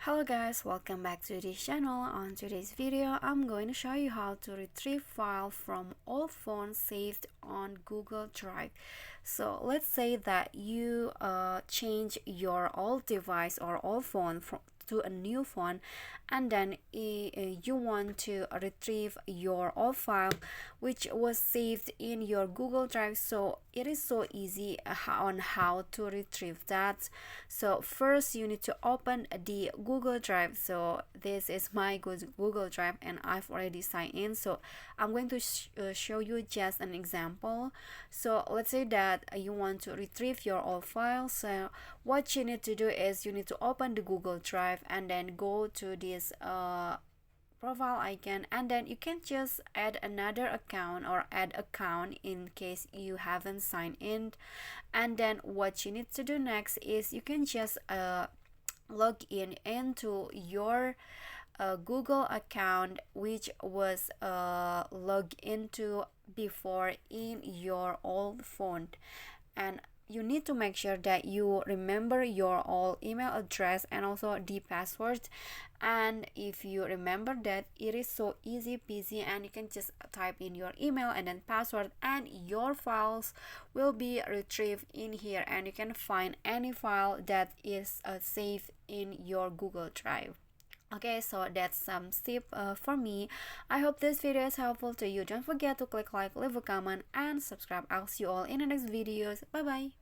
Hello guys, welcome back to this channel. On today's video, I'm going to show you how to retrieve file from old phone saved on Google Drive. So let's say that you change your old device or old phone to a new phone, and then you want to retrieve your old file which was saved in your Google Drive. So it is so easy on how to retrieve that. So first you need to open the Google Drive. So this is my Google Drive and I've already signed in, so I'm going to show you just an example. So let's say that you want to retrieve your old file. So what you need to do is you need to open the Google Drive and then go to this profile icon, and then you can just add another account or add account in case you haven't signed in. And then what you need to do next is you can just log in into your Google account which was logged into before in your old phone. And you need to make sure that you remember your old email address and also the password. And if you remember that, it is so easy peasy, and you can just type in your email and then password, and your files will be retrieved in here, and you can find any file that is saved in your Google Drive. Okay, so that's some tip for me. I hope this video is helpful to you. Don't forget to click like, leave a comment, and subscribe. I'll see you all in the next videos. Bye bye.